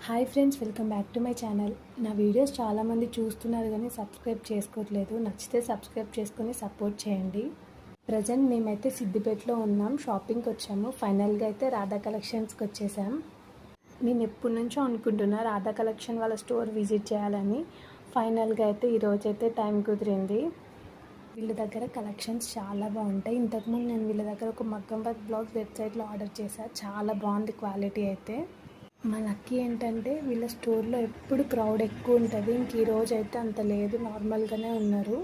Hi friends, welcome back to my channel. నా videos చాలామంది చూస్తున్నారు కానీ సబ్స్క్రైబ్ చేసుకోవట్లేదు. నచ్చితే సబ్స్క్రైబ్ చేసుకొని సపోర్ట్ చేయండి. ప్రజెంట్ మేమైతే సిద్దిపేటలో ఉన్నాం, షాపింగ్కి వచ్చాము. ఫైనల్గా అయితే రాధా కలెక్షన్స్కి వచ్చేసాం. నేను ఎప్పటి నుంచో అనుకుంటున్నా రాధా కలెక్షన్ వాళ్ళ స్టోర్ విజిట్ చేయాలని. ఫైనల్గా అయితే ఈరోజైతే టైం కుదిరింది. వీళ్ళ దగ్గర కలెక్షన్స్ చాలా బాగుంటాయి. ఇంతకుముందు నేను వీళ్ళ దగ్గర ఒక మగ్గం వర్క్ బ్లౌజ్ వెబ్సైట్లో ఆర్డర్ చేశాను. చాలా బాగుంది క్వాలిటీ అయితే. మా లక్కీ ఏంటంటే వీళ్ళ స్టోర్లో ఎప్పుడు క్రౌడ్ ఎక్కువ ఉంటుంది. ఇంక ఈరోజు అయితే అంత లేదు, నార్మల్గానే ఉన్నారు.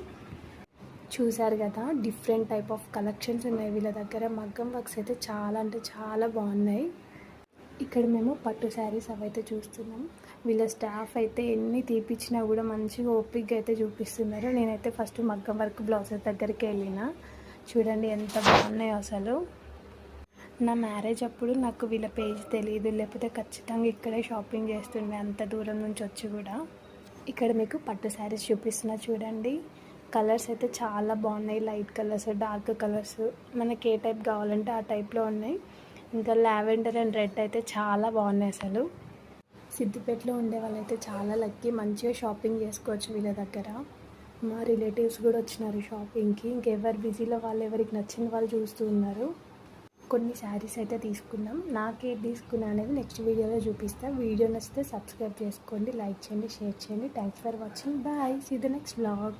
చూశారు కదా, డిఫరెంట్ టైప్ ఆఫ్ కలెక్షన్స్ ఉన్నాయి వీళ్ళ దగ్గర. మగ్గం వర్క్స్ అయితే చాలా అంటే చాలా బాగున్నాయి. ఇక్కడ మేము పట్టు శారీస్ అవైతే చూస్తున్నాం. వీళ్ళ స్టాఫ్ అయితే ఎన్ని తీపిచ్చినా కూడా మంచిగా ఓపిక్గా అయితే చూపిస్తున్నారు. నేనైతే ఫస్ట్ మగ్గం వర్క్ బ్లౌజెస్ దగ్గరికి వెళ్ళిన. చూడండి ఎంత బాగున్నాయో అసలు. నా మ్యారేజ్ అప్పుడు నాకు వీళ్ళ పేజ్ తెలియదు, లేకపోతే ఖచ్చితంగా ఇక్కడే షాపింగ్ చేస్తుండే, అంత దూరం నుంచి వచ్చి కూడా. ఇక్కడ మీకు పట్టు శారీస్ చూపిస్తున్నా చూడండి. కలర్స్ అయితే చాలా బాగున్నాయి. లైట్ కలర్స్, డార్క్ కలర్స్, మనకి ఏ టైప్ కావాలంటే ఆ టైప్లో ఉన్నాయి. ఇంకా లావెండర్ అండ్ రెడ్ అయితే చాలా బాగున్నాయి అసలు. సిద్దిపేటలో ఉండే వాళ్ళైతే చాలా లక్కీ, మంచిగా షాపింగ్ చేసుకోవచ్చు వీళ్ళ దగ్గర. మా రిలేటివ్స్ కూడా వచ్చినారు షాపింగ్కి. ఇంకెవరు బిజీలో వాళ్ళు, ఎవరికి నచ్చిన వాళ్ళు చూస్తూ ఉన్నారు. కొన్ని శారీస్ అయితే తీసుకున్నాం. నాకేది తీసుకున్నా అనేది నెక్స్ట్ వీడియోలో చూపిస్తాను. వీడియో నచ్చితే సబ్స్క్రైబ్ చేసుకోండి, లైక్ చేయండి, షేర్ చేయండి. Thanks for watching. Bye, see the next vlog.